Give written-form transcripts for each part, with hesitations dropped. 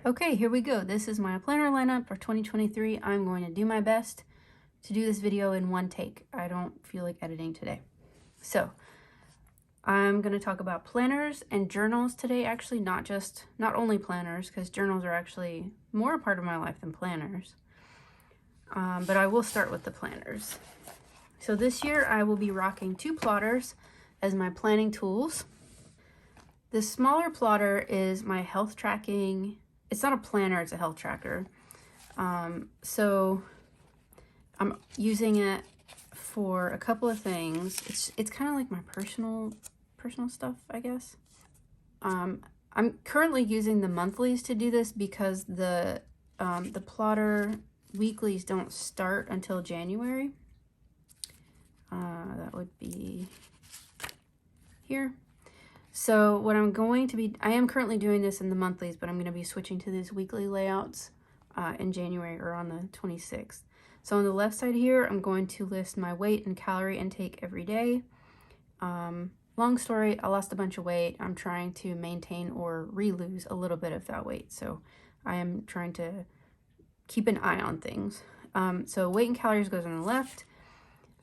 Okay, here we go. This is my planner lineup for 2023. I'm going to do my best to do this video in one take. I don't feel like editing today. So I'm going to talk about planners and journals today. Actually, not only planners, because journals are actually more a part of my life than planners. But I will start with the planners. So this year I will be rocking 2 plotters as my planning tools. The smaller plotter is my health tracking. It's not a planner, it's a health tracker. So I'm using it for a couple of things. It's kind of like my personal stuff, I guess. I'm currently using the monthlies to do this because the plotter weeklies don't start until January. That would be here. So what I'm going to be, I am currently doing this in the monthlies, but I'm going to be switching to these weekly layouts in January or on the 26th. So on the left side here, I'm going to list my weight and calorie intake every day. Long story, I lost a bunch of weight. I'm trying to maintain or re-lose a little bit of that weight. So I am trying to keep an eye on things. So weight and calories goes on the left.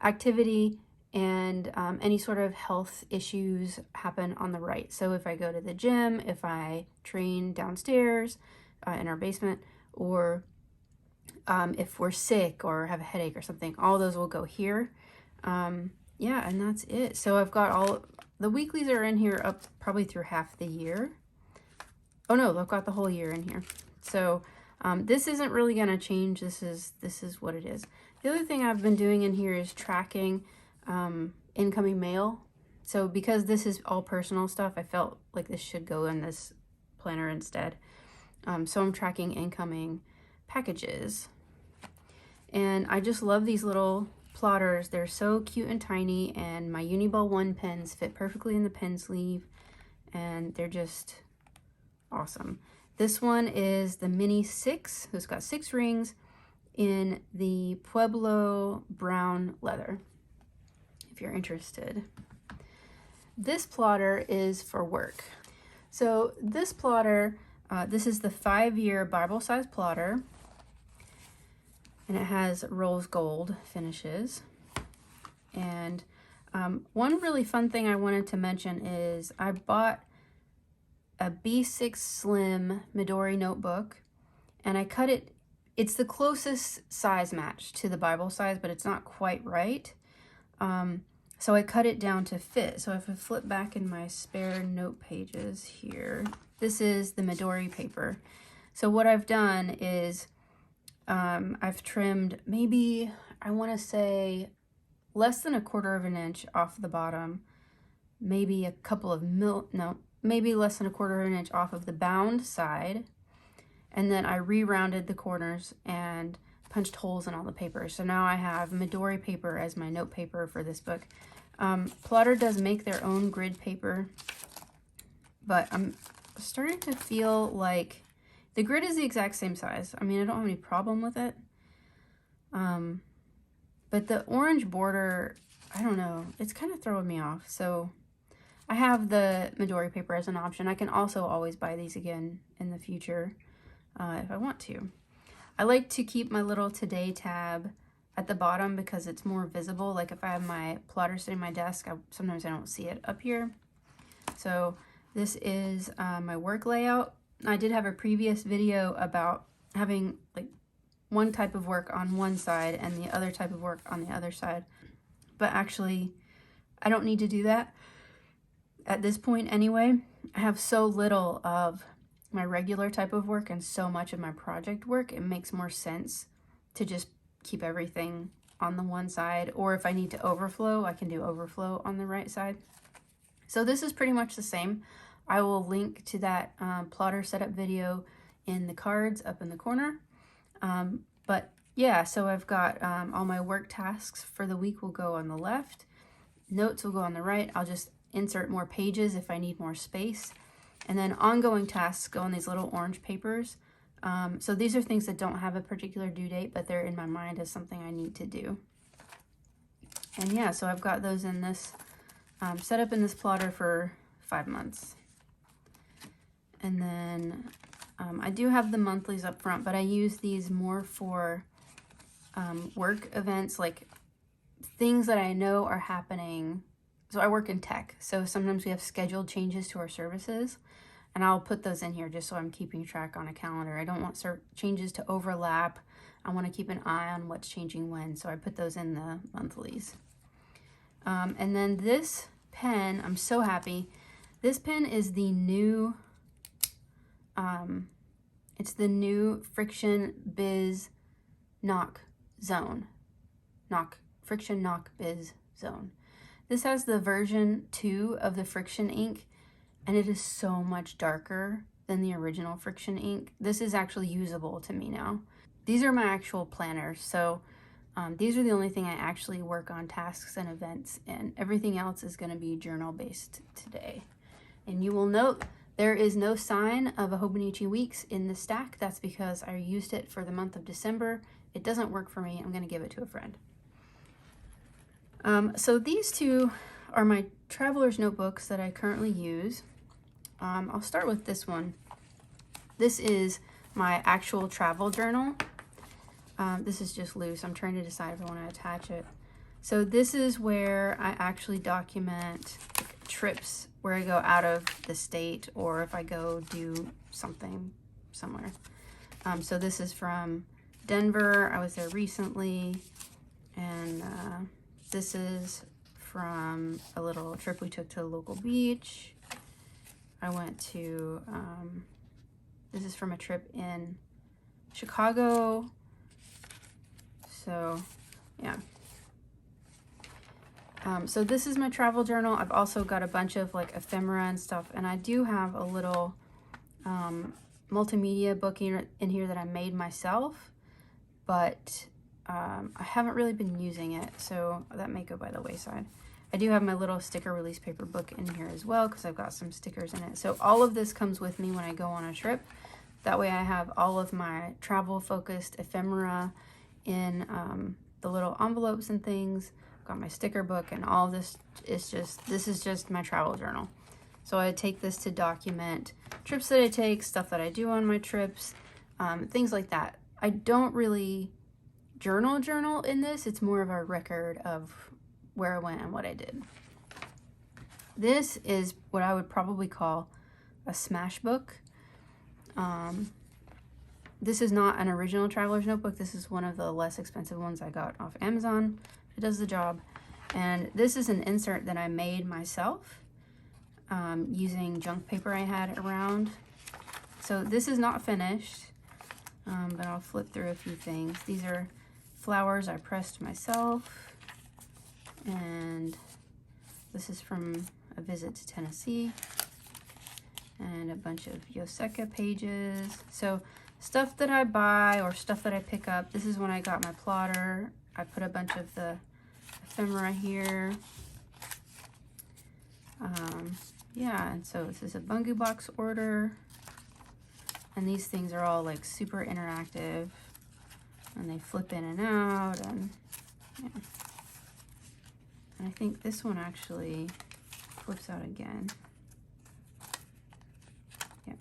Activity and any sort of health issues happen on the right. So if I go to the gym, if I train downstairs in our basement, or if we're sick or have a headache or something, all those will go here. Yeah, and that's it. So I've got all the weeklies are in here up probably through half the year. Oh no, I've got the whole year in here. So this isn't really gonna change. This is what it is. The other thing I've been doing in here is tracking incoming mail. So because this is all personal stuff, I felt like this should go in this planner instead. So I'm tracking incoming packages. And I just love these little plotters. They're so cute and tiny, and my Uniball 1 pens fit perfectly in the pen sleeve, and they're just awesome. This one is the Mini 6. It's got 6 rings in the Pueblo brown leather, if you're interested. This plotter is for work. So this plotter, this is the 5-year Bible size plotter, and it has rose gold finishes. And one really fun thing I wanted to mention is I bought a B6 Slim Midori notebook, and I cut it. It's the closest size match to the Bible size, but it's not quite right. So I cut it down to fit. So if I flip back in my spare note pages here, this is the Midori paper. So what I've done is I've trimmed maybe, I want to say, less than 1/4 of an inch off the bottom, maybe a couple of maybe less than 1/4 of an inch off of the bound side. And then I re-rounded the corners and punched holes in all the paper. So now I have Midori paper as my note paper for this book. Plotter does make their own grid paper, but I'm starting to feel like the grid is the exact same size. I mean, I don't have any problem with it. But the orange border, I don't know, it's kind of throwing me off. So I have the Midori paper as an option. I can also always buy these again in the future if I want to. I like to keep my little today tab at the bottom because it's more visible. Like if I have my plotter sitting on my desk, sometimes I don't see it up here. So this is my work layout. I did have a previous video about having like one type of work on one side and the other type of work on the other side. But actually, I don't need to do that at this point anyway. I have so little of my regular type of work and so much of my project work, it makes more sense to just keep everything on the one side. Or if I need to overflow, I can do overflow on the right side. So this is pretty much the same. I will link to that plotter setup video in the cards up in the corner. But yeah, so I've got all my work tasks for the week will go on the left. Notes will go on the right. I'll just insert more pages if I need more space. And then ongoing tasks go on these little orange papers. So these are things that don't have a particular due date, but they're in my mind as something I need to do. And yeah, so I've got those in this, set up in this plotter for 5 months. And then I do have the monthlies up front, but I use these more for work events, like things that I know are happening. So I work in tech, so sometimes we have scheduled changes to our services, and I'll put those in here just so I'm keeping track on a calendar. I don't want changes to overlap. I want to keep an eye on what's changing when, so I put those in the monthlies. And then this pen, I'm so happy. This pen is the new, it's the new Friction Biz Knock Zone. Friction Knock Biz Zone. This has the version 2 of the Friction ink, and it is so much darker than the original Friction ink. This is actually usable to me now. These are my actual planners, so these are the only thing I actually work on tasks and events, and everything else is going to be journal based today. And you will note there is no sign of a Hobonichi Weeks in the stack. That's because I used it for the month of December. It doesn't work for me. I'm going to give it to a friend. So these two are my traveler's notebooks that I currently use. I'll start with this one. This is my actual travel journal. This is just loose. I'm trying to decide if I want to attach it. So this is where I actually document trips where I go out of the state, or if I go do something somewhere. So this is from Denver. I was there recently, and this is from a little trip we took to a local beach. I went to, this is from a trip in Chicago. So, yeah. So this is my travel journal. I've also got a bunch of like ephemera and stuff, and I do have a little multimedia book in here that I made myself, but I haven't really been using it, so that may go by the wayside. I do have my little sticker release paper book in here as well, because I've got some stickers in it. So all of this comes with me when I go on a trip. That way I have all of my travel focused ephemera in the little envelopes and things. I've got my sticker book, and all this is just my travel journal. So I take this to document trips that I take, stuff that I do on my trips, things like that. I don't really journal in this. It's more of a record of where I went and what I did. This is what I would probably call a smash book. This is not an original traveler's notebook. This is one of the less expensive ones I got off Amazon. It does the job. And this is an insert that I made myself using junk paper I had around. So this is not finished, but I'll flip through a few things. These are flowers I pressed myself, and this is from a visit to Tennessee, and a bunch of Yoseka pages. So stuff that I buy or stuff that I pick up. This is when I got my plotter. I put a bunch of the ephemera here. Yeah, and so this is a Bungu box order, and these things are all like super interactive, and they flip in and out, and yeah. And I think this one actually flips out again. Yeah.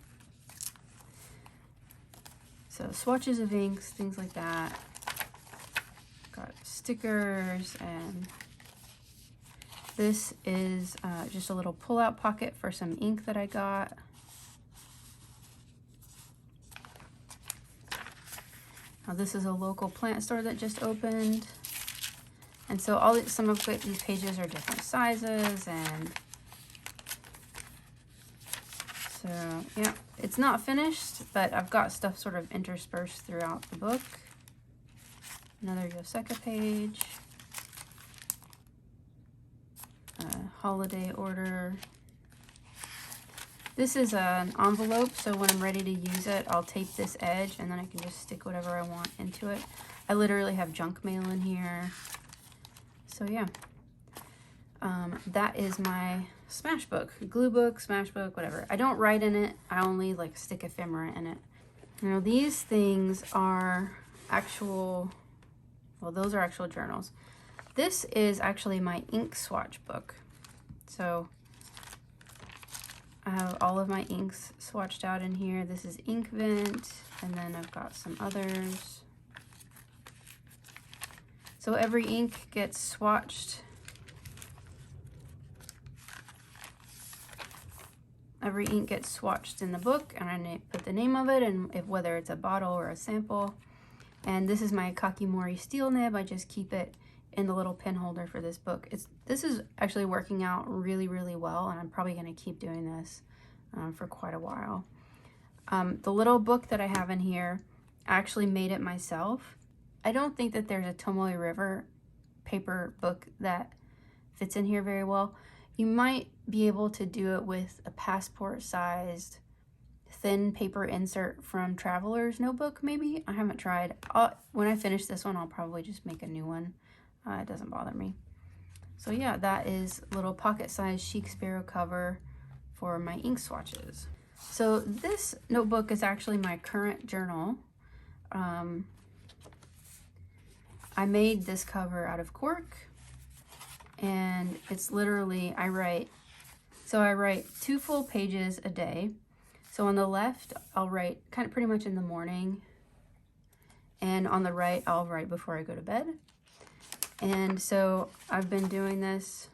So swatches of inks, things like that. Got stickers, and this is just a little pull-out pocket for some ink that I got. Now this is a local plant store that just opened. And so some of these pages are different sizes, and so yeah, it's not finished, but I've got stuff sort of interspersed throughout the book. Another Yoseka page, holiday order. This is an envelope, so when I'm ready to use it, I'll tape this edge, and then I can just stick whatever I want into it. I literally have junk mail in here. So yeah, that is my smash book, glue book, smash book, whatever. I don't write in it. I only like stick ephemera in it. Now these things are actual, well, those are actual journals. This is actually my ink swatch book. So I have all of my inks swatched out in here. This is Inkvent, and then I've got some others. So every ink gets swatched. Every ink gets swatched in the book, and I put the name of it and whether it's a bottle or a sample. And this is my Kakimori steel nib. I just keep it in the little pin holder for this book. This is actually working out really, really well, and I'm probably going to keep doing this for quite a while. The little book that I have in here, I actually made it myself. I don't think that there's a Tomoe River paper book that fits in here very well. You might be able to do it with a passport-sized thin paper insert from Traveler's Notebook, maybe. I haven't tried. When I finish this one, I'll probably just make a new one. It doesn't bother me. So yeah, that is a little pocket-sized Chic Sparrow cover for my ink swatches. So this notebook is actually my current journal. I made this cover out of cork, and it's literally, I write 2 full pages a day. So on the left, I'll write kind of pretty much in the morning, and on the right, I'll write before I go to bed. And so I've been doing this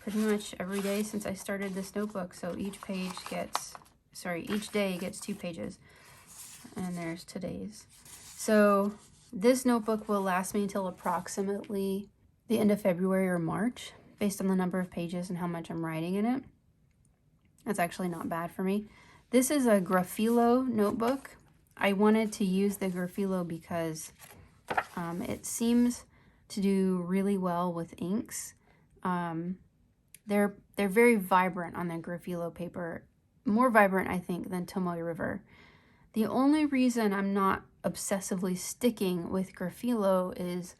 pretty much every day since I started this notebook. So each day gets 2 pages. And there's today's. So this notebook will last me until approximately the end of February or March, based on the number of pages and how much I'm writing in it. That's actually not bad for me. This is a Grafilo notebook. I wanted to use the Grafilo because it seems to do really well with inks. They're very vibrant on the Grafilo paper, more vibrant, I think, than Tomoe River. The only reason I'm not obsessively sticking with Grafilo is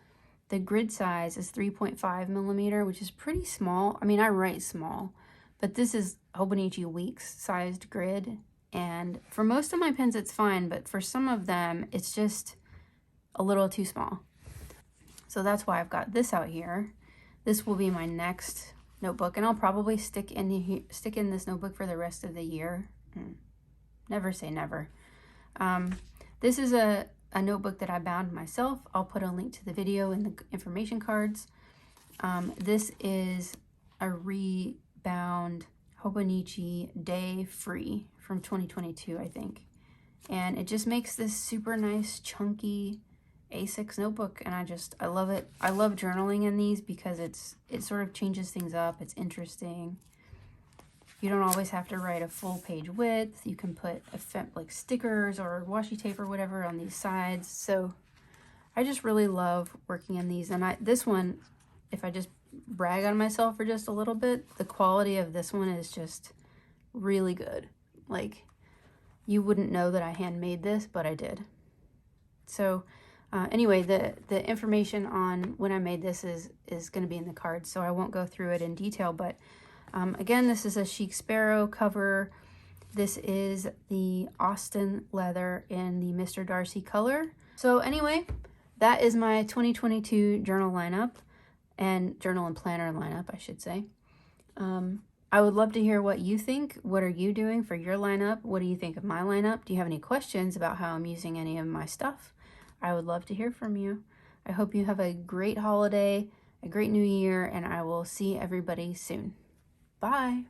the grid size is 3.5 millimeter, which is pretty small. I mean, I write small, but this is Hobonichi Weeks sized grid. And for most of my pens, it's fine, but for some of them, it's just a little too small. So that's why I've got this out here. This will be my next notebook, and I'll probably stick in this notebook for the rest of the year. Never say never. This is a notebook that I bound myself. I'll put a link to the video in the information cards. This is a rebound Hobonichi Day Free from 2022, I think. And it just makes this super nice, chunky A6 notebook, and I love it. I love journaling in these because it sort of changes things up. It's interesting. You don't always have to write a full page width. You can put like stickers or washi tape or whatever on these sides. So I just really love working in these. And this one, if I just brag on myself for just a little bit, the quality of this one is just really good. Like, you wouldn't know that I handmade this, but I did. So anyway, the information on when I made this is going to be in the cards, so I won't go through it in detail, but again, this is a Chic Sparrow cover. This is the Austin leather in the Mr. Darcy color. So anyway, that is my 2022 journal lineup, and journal and planner lineup, I should say. I would love to hear what you think. What are you doing for your lineup? What do you think of my lineup? Do you have any questions about how I'm using any of my stuff? I would love to hear from you. I hope you have a great holiday, a great new year, and I will see everybody soon. Bye.